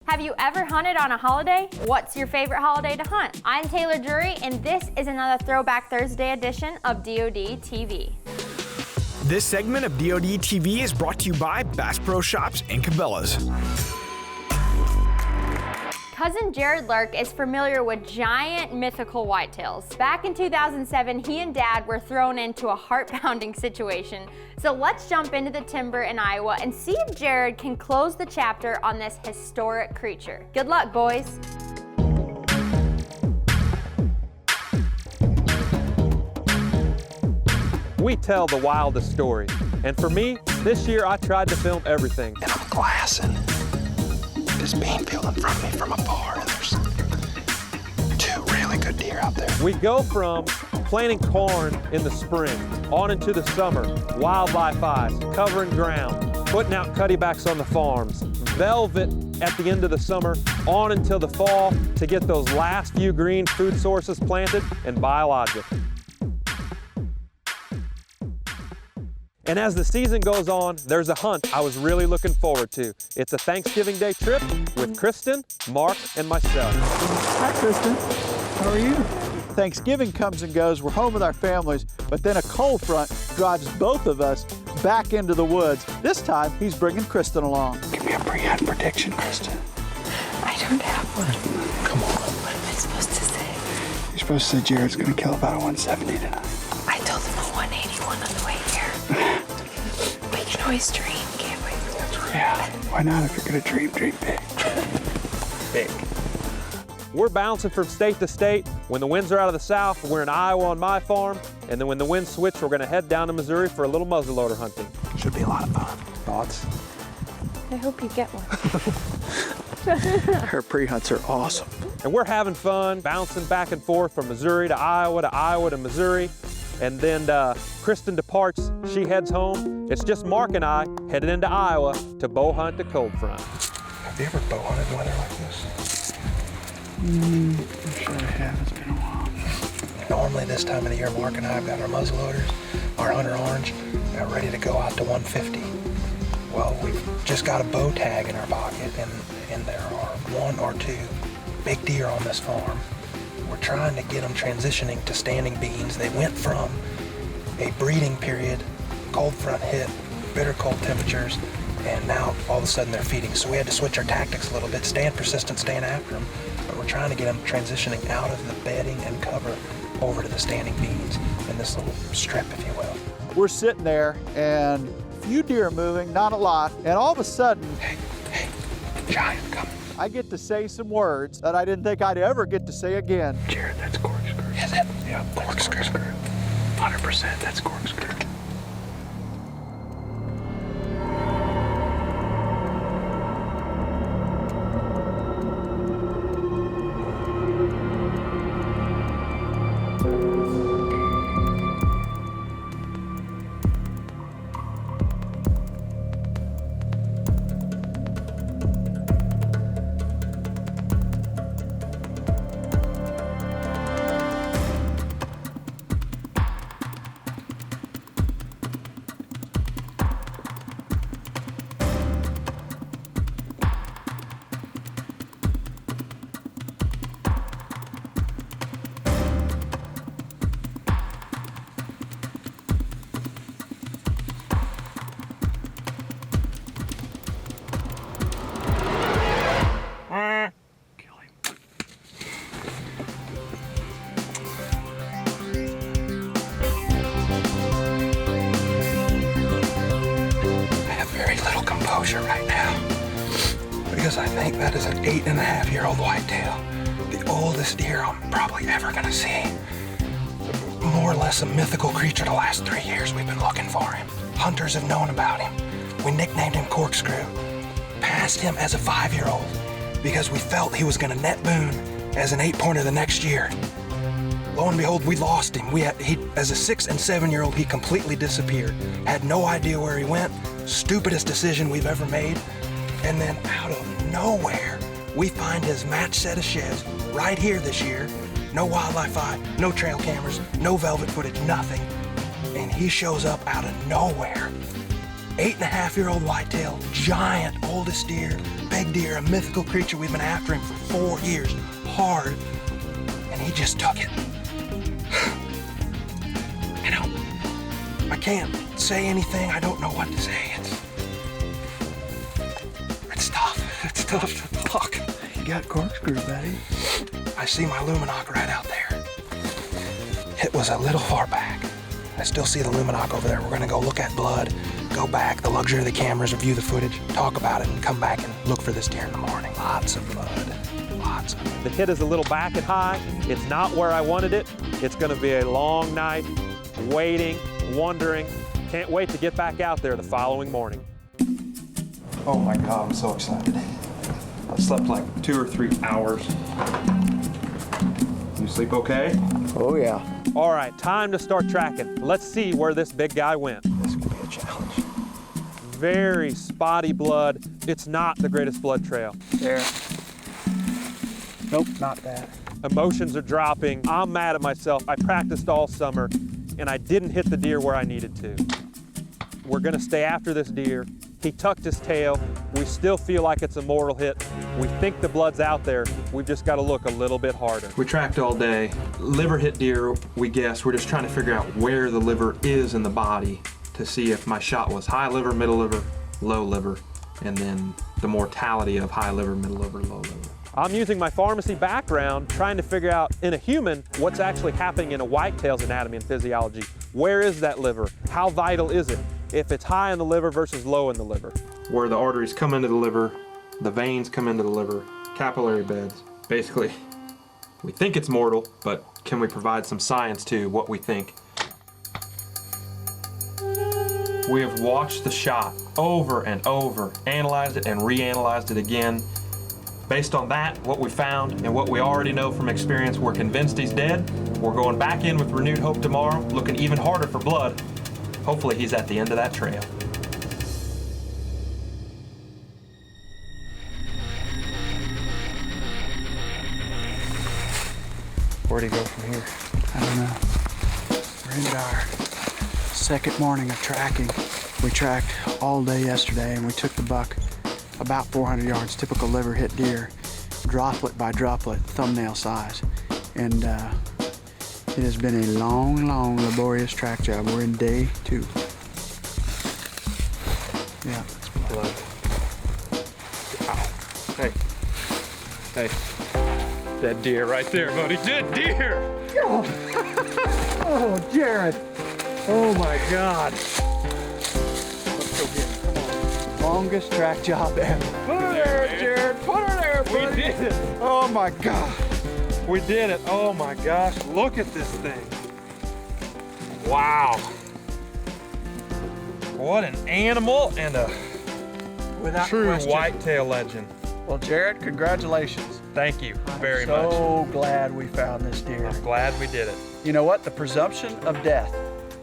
Have you ever hunted on a holiday? What's your favorite holiday to hunt? I'm Taylor Drury, and this is another Throwback Thursday edition of DoD TV. This segment of DoD TV is brought to you by Bass Pro Shops and Cabela's. Cousin Jared Lurk is familiar with giant mythical whitetails. Back in 2007, he and Dad were thrown into a heart-pounding situation. So let's jump into the timber in Iowa and see if Jared can close the chapter on this historic creature. Good luck, boys. We tell the wildest stories. And for me, this year I tried to film everything. And I'm glassing this bean field in front of me from afar, and there's two really good deer out there. We go from planting corn in the spring on into the summer, wildlife eyes, covering ground, putting out cuttybacks on the farms, velvet at the end of the summer, on until the fall to get those last few green food sources planted and biologic. And as the season goes on, there's a hunt I was really looking forward to. It's a Thanksgiving Day trip with Kristen, Mark, and myself. Hi, Kristen. How are you? Thanksgiving comes and goes. We're home with our families, but then a cold front drives both of us back into the woods. This time, he's bringing Kristen along. Give me a pre-hunt prediction, Kristen. I don't have one. Come on. What am I supposed to say? You're supposed to say Jared's going to kill about a 170 tonight. I told him a 181 on the way here. We can always dream, can't we? Yeah. Why not? If you're going to dream, dream big. Big. We're bouncing from state to state. When the winds are out of the south, we're in Iowa on my farm. And then when the winds switch, we're going to head down to Missouri for a little muzzleloader hunting. Should be a lot of fun. Thoughts? I hope you get one. Her pre-hunts are awesome. And we're having fun, bouncing back and forth from Missouri to Iowa to Missouri. And then Kristen departs, she heads home. It's just Mark and I headed into Iowa to bow hunt a cold front. Have you ever bow hunted in weather like this? I'm sure I have. It's been a while. Normally this time of the year, Mark and I have got our muzzleloaders, our Hunter Orange, ready to go out to 150. Well, we've just got a bow tag in our pocket, and there are one or two big deer on this farm. We're trying to get them transitioning to standing beans. They went from a breeding period, cold front hit, bitter cold temperatures, and now all of a sudden they're feeding. So we had to switch our tactics a little bit, stand persistent, stand after them, but we're trying to get them transitioning out of the bedding and cover over to the standing beans in this little strip, if you will. We're sitting there, and a few deer are moving, not a lot, and all of a sudden, Hey, giant coming. I get to say some words that I didn't think I'd ever get to say again. Jared, that's Corkscrew. Is it? Yeah, Corkscrew. 100%, that's Corkscrew. Right now, because I think that is an 8.5-year-old whitetail, the oldest deer I'm probably ever gonna see. More or less a mythical creature the last 3 years we've been looking for him. Hunters have known about him. We nicknamed him Corkscrew. Passed him as a 5-year-old because we felt he was gonna net boon as an 8-pointer the next year. Lo and behold, we lost him. As a 6- and 7-year-old, he completely disappeared. Had no idea where he went. Stupidest decision we've ever made. And then out of nowhere, we find his match set of sheds right here this year. No wildlife eye, no trail cameras, no velvet footage, nothing. And he shows up out of nowhere. 8.5-year-old whitetail, giant, oldest deer, big deer, a mythical creature. We've been after him for 4 years, hard, and he just took it. I can't say anything. I don't know what to say. It's tough. It's tough to talk. You got Corkscrew, buddy. I see my Luminoc right out there. It was a little far back. I still see the Luminoc over there. We're gonna go look at blood, go back, the luxury of the cameras, review the footage, talk about it, and come back and look for this deer in the morning. Lots of blood, lots of it. The hit is a little back and high. It's not where I wanted it. It's gonna be a long night, waiting, wondering. Can't wait to get back out there the following morning. Oh my God, I'm so excited. I slept like 2 or 3 hours. You sleep okay? Oh, yeah. All right, time to start tracking. Let's see where this big guy went. This could be a challenge. Very spotty blood. It's not the greatest blood trail. There. Nope, not that. Emotions are dropping. I'm mad at myself. I practiced all summer and I didn't hit the deer where I needed to. We're gonna stay after this deer. He tucked his tail. We still feel like it's a mortal hit. We think the blood's out there. We've just got to look a little bit harder. We tracked all day. Liver hit deer, we guess. We're just trying to figure out where the liver is in the body to see if my shot was high liver, middle liver, low liver, and then the mortality of high liver, middle liver, low liver. I'm using my pharmacy background trying to figure out in a human what's actually happening in a whitetail's anatomy and physiology. Where is that liver? How vital is it? If it's high in the liver versus low in the liver. Where the arteries come into the liver, the veins come into the liver, capillary beds. Basically, we think it's mortal, but can we provide some science to what we think? We have watched the shot over and over, analyzed it and reanalyzed it again. Based on that, what we found and what we already know from experience, we're convinced he's dead. We're going back in with renewed hope tomorrow, looking even harder for blood. Hopefully he's at the end of that trail. Where'd he go from here? I don't know. We're into our second morning of tracking. We tracked all day yesterday and we took the buck about 400 yards, typical liver hit deer, droplet by droplet, thumbnail size. And it has been a long, long, laborious track job. We're in day 2. Yeah, that's blood. Hey, hey, dead deer right there, buddy, dead deer! Oh, Jared. Oh my God. Let's go get it. Come on. Longest track job ever. Put her there, Jared, put her there, buddy. We did it. Oh my God. We did it. Oh my gosh, look at this thing. Wow. What an animal and a Without true question. whitetail legend. Well, Jared, congratulations. Thank you very I'm much. so glad we found this deer. I'm glad we did it. You know what? The presumption of death.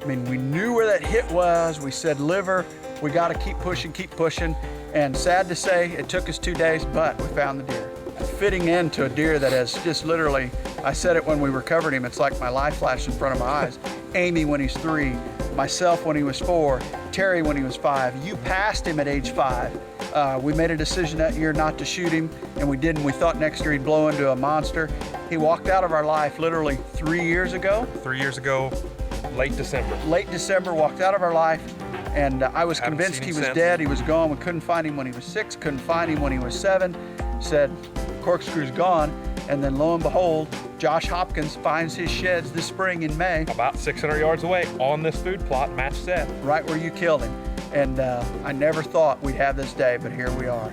I mean, we knew where that hit was. We said liver. We got to keep pushing. And sad to say, it took us 2 days, but we found the deer. Fitting into a deer that has just literally, I said it when we recovered him, it's like my life flashed in front of my eyes. Amy when he's 3, myself when he was 4, Terry when he was 5. You passed him at age 5. We made a decision that year not to shoot him, and we didn't. We thought next year he'd blow into a monster. He walked out of our life literally 3 years ago. 3 years ago, late December. Late December, walked out of our life, and I was Haven't convinced seen he him was since. dead. He was gone. We couldn't find him when he was 6, couldn't find him when he was 7. Said, Corkscrew's gone. And then lo and behold, Josh Hopkins finds his sheds this spring in May, About 600 yards away on this food plot, match set. right where you killed him. And I never thought we'd have this day, but here we are. Well,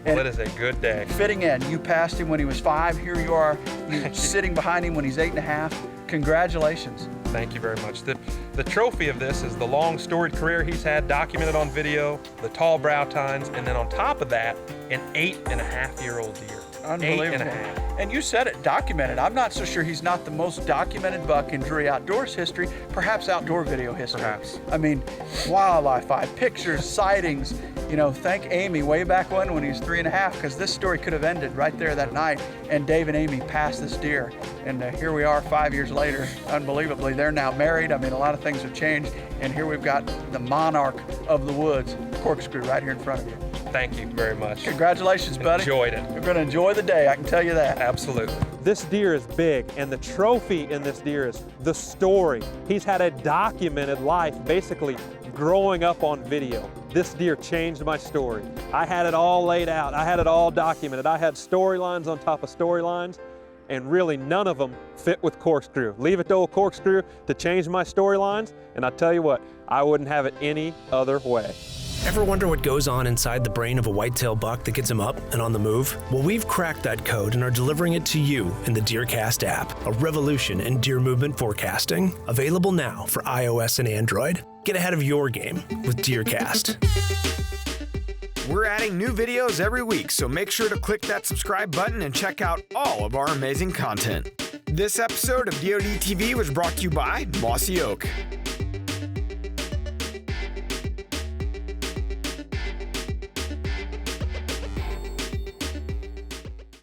And it is a good day. fitting in, you passed him when he was 5. Here you are, you're sitting behind him when he's 8.5. Congratulations. Thank you very much. The trophy of this is the long storied career he's had documented on video, the tall brow tines, and then on top of that, an 8.5-year-old deer. Unbelievable. 8.5. And you said it, documented. I'm not so sure he's not the most documented buck in Drury Outdoors history, perhaps outdoor video history. Perhaps. I mean, wildlife eye, pictures, sightings, You know, thank Amy way back when he was 3.5, because this story could have ended right there that night, and Dave and Amy passed this deer. And here we are 5 years later, unbelievably. They're now married. I mean, a lot of things have changed, and here we've got the monarch of the woods, Corkscrew, right here in front of you. Thank you very much. Congratulations, buddy. Enjoyed it. You're going to enjoy the day, I can tell you that. Absolutely. This deer is big, and the trophy in this deer is the story. He's had a documented life, basically growing up on video. This deer changed my story. I had it all laid out. I had it all documented. I had storylines on top of storylines, and really none of them fit with Corkscrew. Leave it to old Corkscrew to change my storylines, and I tell you what, I wouldn't have it any other way. Ever wonder what goes on inside the brain of a whitetail buck that gets him up and on the move? Well, we've cracked that code and are delivering it to you in the DeerCast app, a revolution in deer movement forecasting. Available now for iOS and Android. Get ahead of your game with DeerCast. We're adding new videos every week, so make sure to click that subscribe button and check out all of our amazing content. This episode of DoD TV was brought to you by Mossy Oak.